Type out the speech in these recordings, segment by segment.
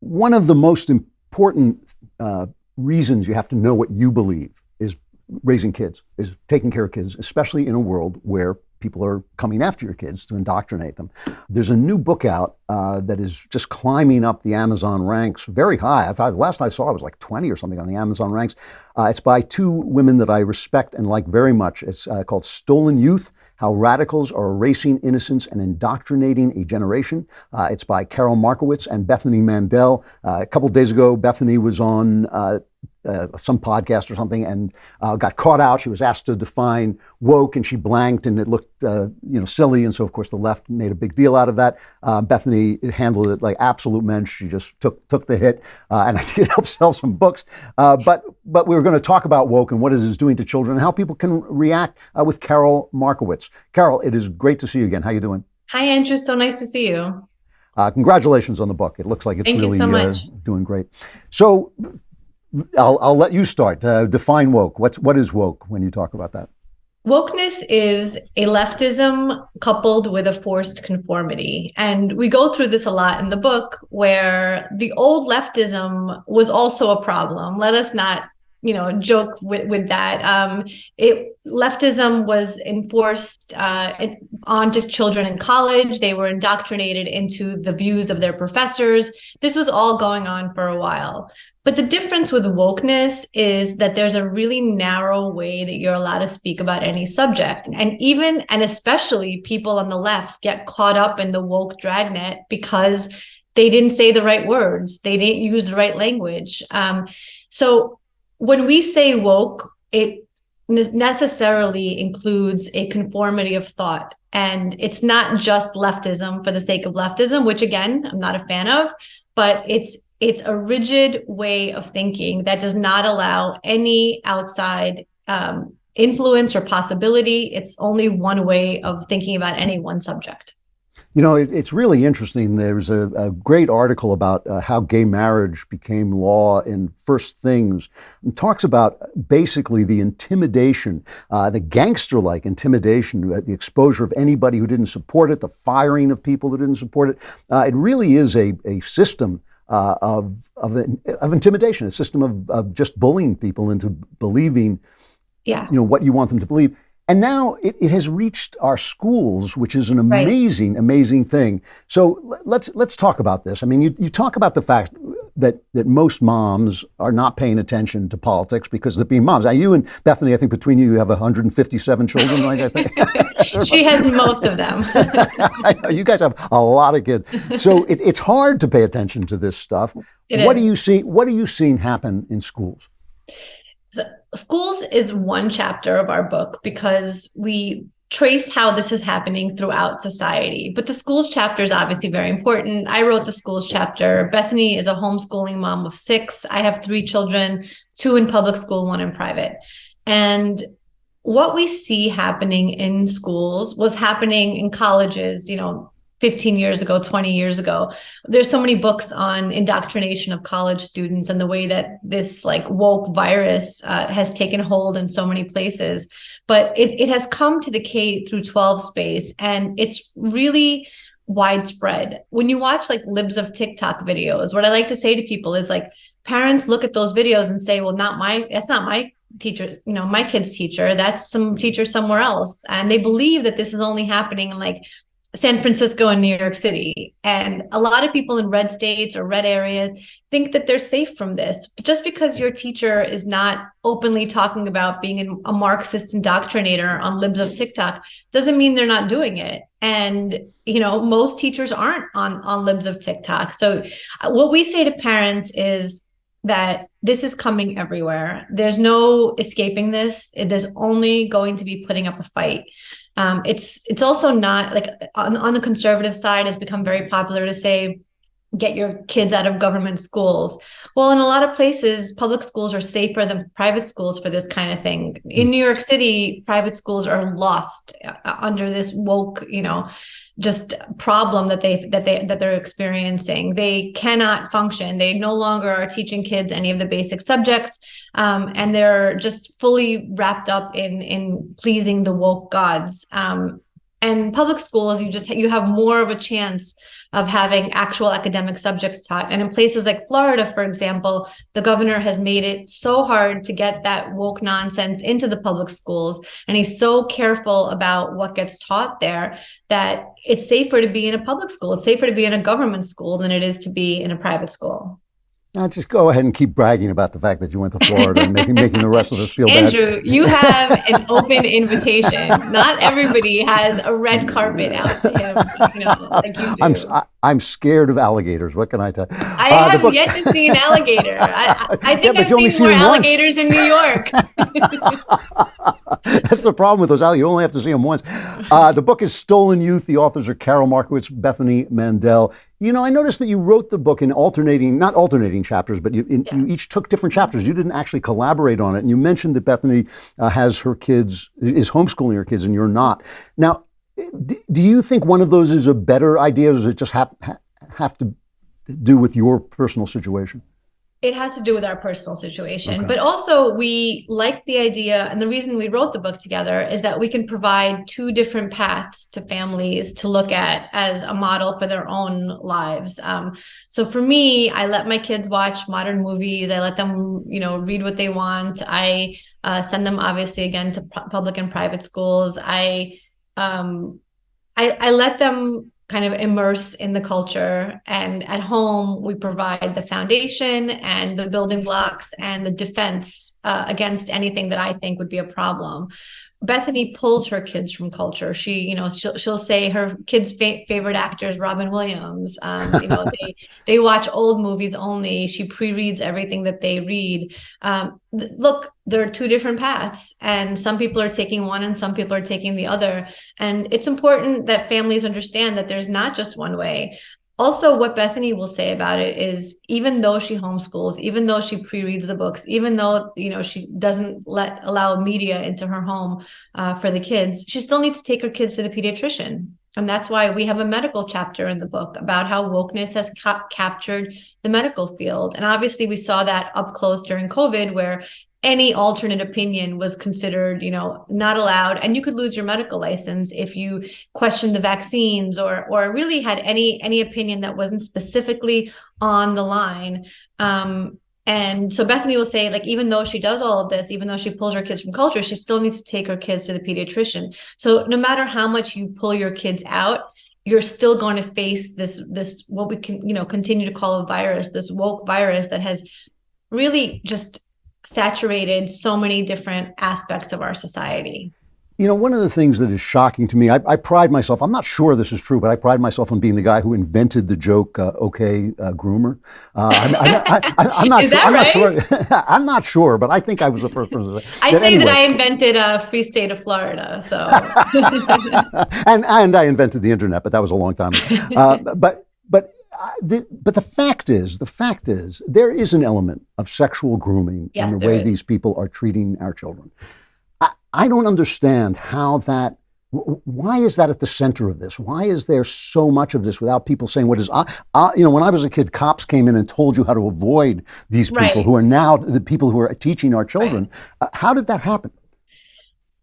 One of the most important reasons you have to know what you believe is raising kids, is taking care of kids, especially in a world where people are coming after your kids to indoctrinate them. There's a new book out that is just climbing up the Amazon ranks very high. I thought the last I saw it was like 20 or something on the Amazon ranks. It's by two women that I respect and like very much. It's called Stolen Youth: How Radicals Are Erasing Innocence and Indoctrinating a Generation. It's by Karol Markowicz and Bethany Mandel. A couple of days ago, Bethany was on some podcast or something and got caught out. She was asked to define woke and she blanked and it looked silly. And so, of course, the left made a big deal out of that. Bethany handled it like absolute mensch. She just took the hit. And I think it helped sell some books. But we were going to talk about woke and what it is doing to children and how people can react with Karol Markowicz. Karol, it is great to see you again. How you doing? Hi, Andrew. So nice to see you. Congratulations on the book. It looks like it's Thank really you so much. Doing great. So I'll let you start. Define woke. What is woke when you talk about that? Wokeness is a leftism coupled with a forced conformity. And we go through this a lot in the book, where the old leftism was also a problem. Let us not joke with that. Leftism was enforced onto children in college. They were indoctrinated into the views of their professors. This was all going on for a while. But the difference with wokeness is that there's a really narrow way that you're allowed to speak about any subject. And especially people on the left get caught up in the woke dragnet because they didn't say the right words. They didn't use the right language. So when we say woke, it necessarily includes a conformity of thought. And it's not just leftism for the sake of leftism, which again, I'm not a fan of, but it's a rigid way of thinking that does not allow any outside influence or possibility. It's only one way of thinking about any one subject. It's really interesting. There's a great article about how gay marriage became law in First Things. It talks about basically the intimidation, the gangster-like intimidation, the exposure of anybody who didn't support it, the firing of people who didn't support it. It really is a system of intimidation, a system of just bullying people into believing, what you want them to believe. And now it has reached our schools, which is an amazing, amazing thing. So let's talk about this. I mean, you talk about the fact that most moms are not paying attention to politics because they're being moms. Now, you and Bethany, I think between you have 157 children, right? I think she has most of them. I know, you guys have a lot of kids, so it's hard to pay attention to this stuff. What do you see? What are you seeing happen in schools? Schools is one chapter of our book because we trace how this is happening throughout society. But the schools chapter is obviously very important. I wrote the schools chapter. Bethany is a homeschooling mom of 6. I have 3 children, 2 in public school, 1 in private. And what we see happening in schools was happening in colleges, 15 years ago, 20 years ago. There's so many books on indoctrination of college students and the way that this woke virus has taken hold in so many places. But it has come to the K through 12 space, and it's really widespread. When you watch libs of TikTok videos, what I like to say to people is parents look at those videos and say, well, that's not my teacher, my kid's teacher, that's some teacher somewhere else. And they believe that this is only happening in San Francisco and New York City. And a lot of people in red states or red areas think that they're safe from this. But just because your teacher is not openly talking about being a Marxist indoctrinator on libs of TikTok doesn't mean they're not doing it. And, most teachers aren't on libs of TikTok. So what we say to parents is that this is coming everywhere. There's no escaping this. There's only going to be putting up a fight. It's also not on the conservative side, it's become very popular to say, get your kids out of government schools. Well, in a lot of places, public schools are safer than private schools for this kind of thing. In New York City, private schools are lost under this woke, just problem that they're experiencing. They cannot function. They no longer are teaching kids any of the basic subjects, and they're just fully wrapped up in pleasing the woke gods. And public schools, you have more of a chance of having actual academic subjects taught. And in places like Florida, for example, the governor has made it so hard to get that woke nonsense into the public schools. And he's so careful about what gets taught there that it's safer to be in a public school. It's safer to be in a government school than it is to be in a private school. Now, just go ahead and keep bragging about the fact that you went to Florida and making the rest of us feel Andrew, bad. you have an open invitation. Not everybody has a red carpet out to him, like you do. I'm scared of alligators. What can I tell you? I have yet to see an alligator. I think I've seen more alligators in New York. That's the problem with those alligators. You only have to see them once. The book is Stolen Youth. The authors are Karol Markowicz, Bethany Mandel. I noticed that you wrote the book in not alternating chapters, but you each took different chapters. You didn't actually collaborate on it. And you mentioned that Bethany is homeschooling her kids and you're not. Now, do you think one of those is a better idea, or does it just have to do with your personal situation? It has to do with our personal situation, Okay. but also we like the idea, and the reason we wrote the book together is that we can provide two different paths to families to look at as a model for their own lives. So for me, I let my kids watch modern movies. I let them, read what they want. I send them obviously again to public and private schools. I let them kind of immerse in the culture, and at home we provide the foundation and the building blocks and the defense against anything that I think would be a problem. Bethany pulls her kids from culture. She'll say her kids' favorite actor is Robin Williams. They watch old movies only. She pre-reads everything that they read. Look, there are two different paths, and some people are taking one and some people are taking the other. And it's important that families understand that there's not just one way. Also, what Bethany will say about it is, even though she homeschools, even though she pre-reads the books, even though she doesn't allow media into her home for the kids, she still needs to take her kids to the pediatrician. And that's why we have a medical chapter in the book about how wokeness has captured the medical field. And obviously we saw that up close during COVID, where any alternate opinion was considered, not allowed. And you could lose your medical license if you questioned the vaccines or really had any opinion that wasn't specifically on the line. And so Bethany will say, even though she does all of this, even though she pulls her kids from culture, she still needs to take her kids to the pediatrician. So no matter how much you pull your kids out, you're still going to face this what we can, continue to call a virus, this woke virus that has really just saturated so many different aspects of our society. One of the things that is shocking to me, I pride myself, I'm not sure this is true, but I pride myself on being the guy who invented the joke, okay, groomer. I'm not is sure. that right? Not sure. I'm not sure, but I think I was the first person to say. I say anyway, that I invented a free state of Florida, so. and I invented the internet, but that was a long time ago. But the fact is, there is an element of sexual grooming in the way these people are treating our children. I don't understand why is that at the center of this? Why is there so much of this without people saying what is, when I was a kid, cops came in and told you how to avoid these people who are now the people who are teaching our children. How did that happen?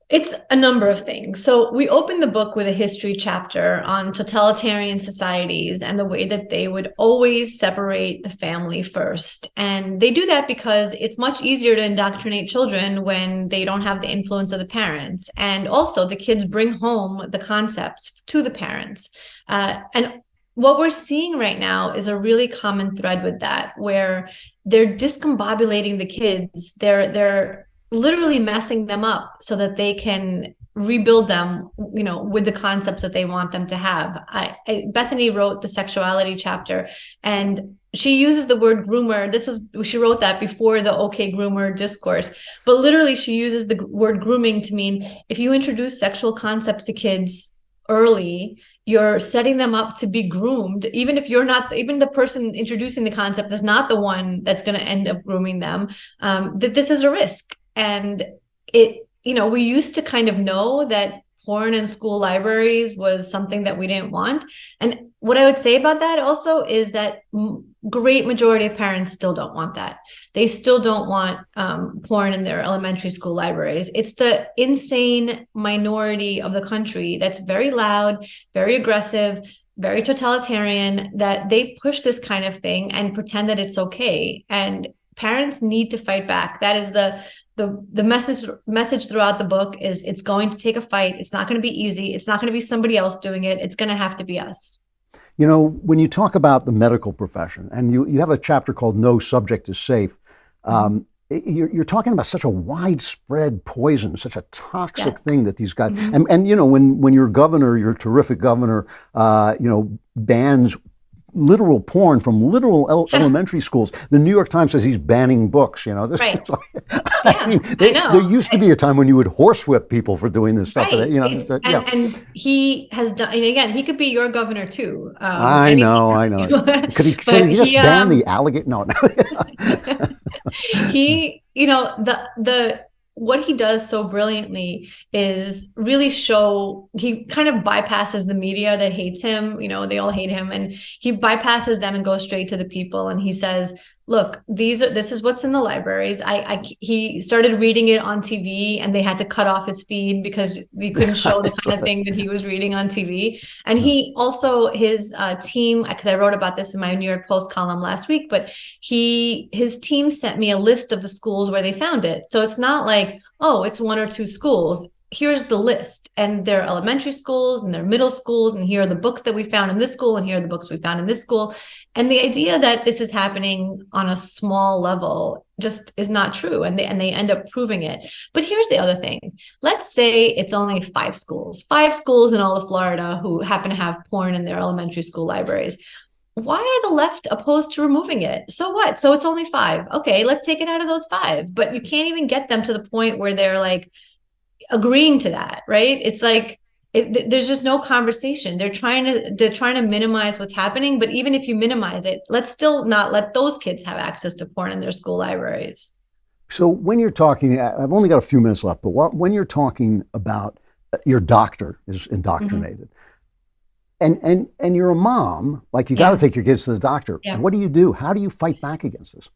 It's a number of things. So we open the book with a history chapter on totalitarian societies and the way that they would always separate the family first. And they do that because it's much easier to indoctrinate children when they don't have the influence of the parents. And also the kids bring home the concepts to the parents. And what we're seeing right now is a really common thread with that, where they're discombobulating the kids. They're literally messing them up so that they can rebuild them, with the concepts that they want them to have. Bethany wrote the sexuality chapter, and she uses the word groomer. She wrote that before the okay groomer discourse, but literally she uses the word grooming to mean if you introduce sexual concepts to kids early, you're setting them up to be groomed, even if you're not, even the person introducing the concept is not the one that's going to end up grooming them, that this is a risk. And we used to kind of know that porn in school libraries was something that we didn't want. And what I would say about that also is that great majority of parents still don't want that. They still don't want porn in their elementary school libraries. It's the insane minority of the country that's very loud, very aggressive, very totalitarian, that they push this kind of thing and pretend that it's okay. And parents need to fight back. That is the message throughout the book is it's going to take a fight. It's not going to be easy. It's not going to be somebody else doing it. It's going to have to be us. You know, when you talk about the medical profession, and you have a chapter called No Subject is Safe, you're talking about such a widespread poison, such a toxic thing that these guys, and you know, when your governor, your terrific governor, you know, bans literal porn from literal elementary schools. The New York Times says he's banning books. You know, this, right? I mean, there used to be a time when you would horsewhip people for doing this stuff. Right. You know, and he has done. And again, he could be your governor too. I know. Could he just ban the alligator? No. He, you know, the what he does so brilliantly is really show, he kind of bypasses the media that hates him. You know, they all hate him, and he bypasses them and goes straight to the people. And he says, look, this is what's in the libraries. He started reading it on TV, and they had to cut off his feed because we couldn't show the kind of thing that he was reading on TV. And he also, his team, because I wrote about this in my New York Post column last week, but his team sent me a list of the schools where they found it. So it's not like, oh, it's one or two schools. Here's the list, and they're elementary schools and they're middle schools, and here are the books that we found in this school, and here are the books we found in this school. And the idea that this is happening on a small level just is not true, and they end up proving it. But here's the other thing. Let's say it's only 5 schools in all of Florida who happen to have porn in their elementary school libraries. Why are the left opposed to removing it? So what? So it's only 5. Okay, let's take it out of those 5. But you can't even get them to the point where they're like agreeing to that, right? It's like there's just no conversation. They're trying to minimize what's happening, but even if you minimize it, let's still not let those kids have access to porn in their school libraries. So when you're talking, I've only got a few minutes left, but when you're talking about your doctor is indoctrinated, and you're a mom, like you got to take your kids to the doctor. What do you do? How do you fight back against this?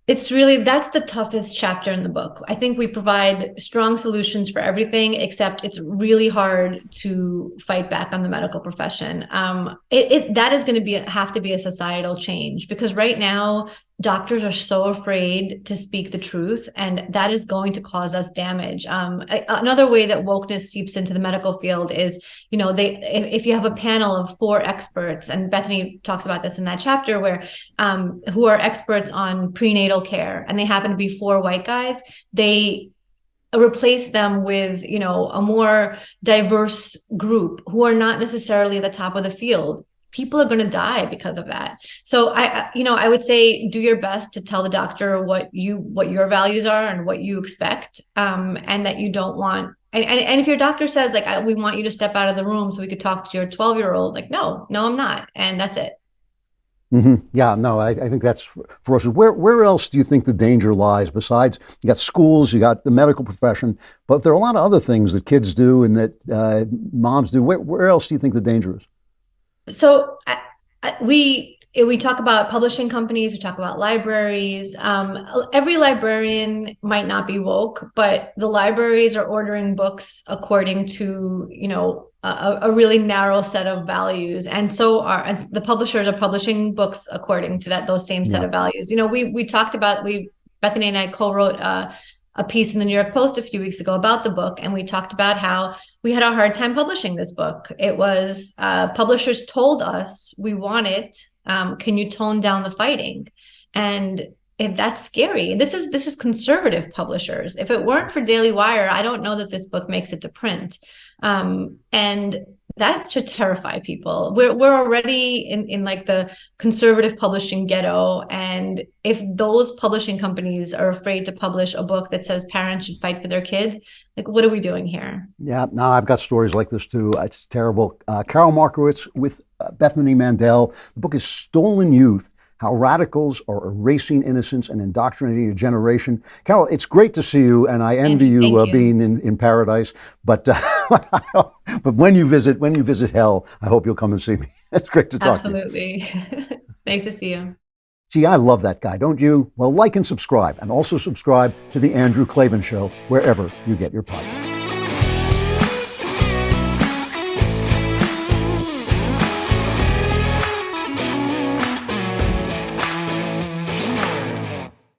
That's the toughest chapter in the book. I think we provide strong solutions for everything, except it's really hard to fight back on the medical profession. That is going to have to be a societal change, because right now doctors are so afraid to speak the truth, and that is going to cause us damage. Another way that wokeness seeps into the medical field is, you know, if you have a panel of 4 experts, and Bethany talks about this in that chapter, where who are experts on prenatal care, and they happen to be 4 white guys, they replace them with, you know, a more diverse group who are not necessarily at the top of the field. People are going to die because of that. So I would say do your best to tell the doctor what your values are and what you expect, and that you don't want. And if your doctor says, like, we want you to step out of the room so we could talk to your 12-year-old, like, no, I'm not, and that's it. Yeah, no, I think that's ferocious. Where else do you think the danger lies besides, you got schools, you got the medical profession, but there are a lot of other things that kids do and that moms do. Where else do you think the danger is? So we talk about publishing companies, we talk about libraries. Every librarian might not be woke, but the libraries are ordering books according to, you know, a really narrow set of values. And so the publishers are publishing books according to those same set of values. You know, we talked about, Bethany and I co-wrote a piece in the New York Post a few weeks ago about the book, and we talked about how we had a hard time publishing this book. It was publishers told us, we want it. Can you tone down the fighting? And that's scary. This is conservative publishers. If it weren't for DailyWire, I don't know that this book makes it to print. And that should terrify people. We're already in like the conservative publishing ghetto. And if those publishing companies are afraid to publish a book that says parents should fight for their kids, like, what are we doing here? Yeah, no, I've got stories like this too. It's terrible. Karol Markowicz with Bethany Mandel. The book is Stolen Youth: How Radicals Are Erasing Innocence and Indoctrinating a Generation. Karol, it's great to see you, and I envy you being in paradise. But but when you visit hell, I hope you'll come and see me. It's great to talk to you. Absolutely. Nice to see you. Gee, I love that guy, don't you? Well, like and subscribe, and also subscribe to The Andrew Klavan Show wherever you get your podcasts.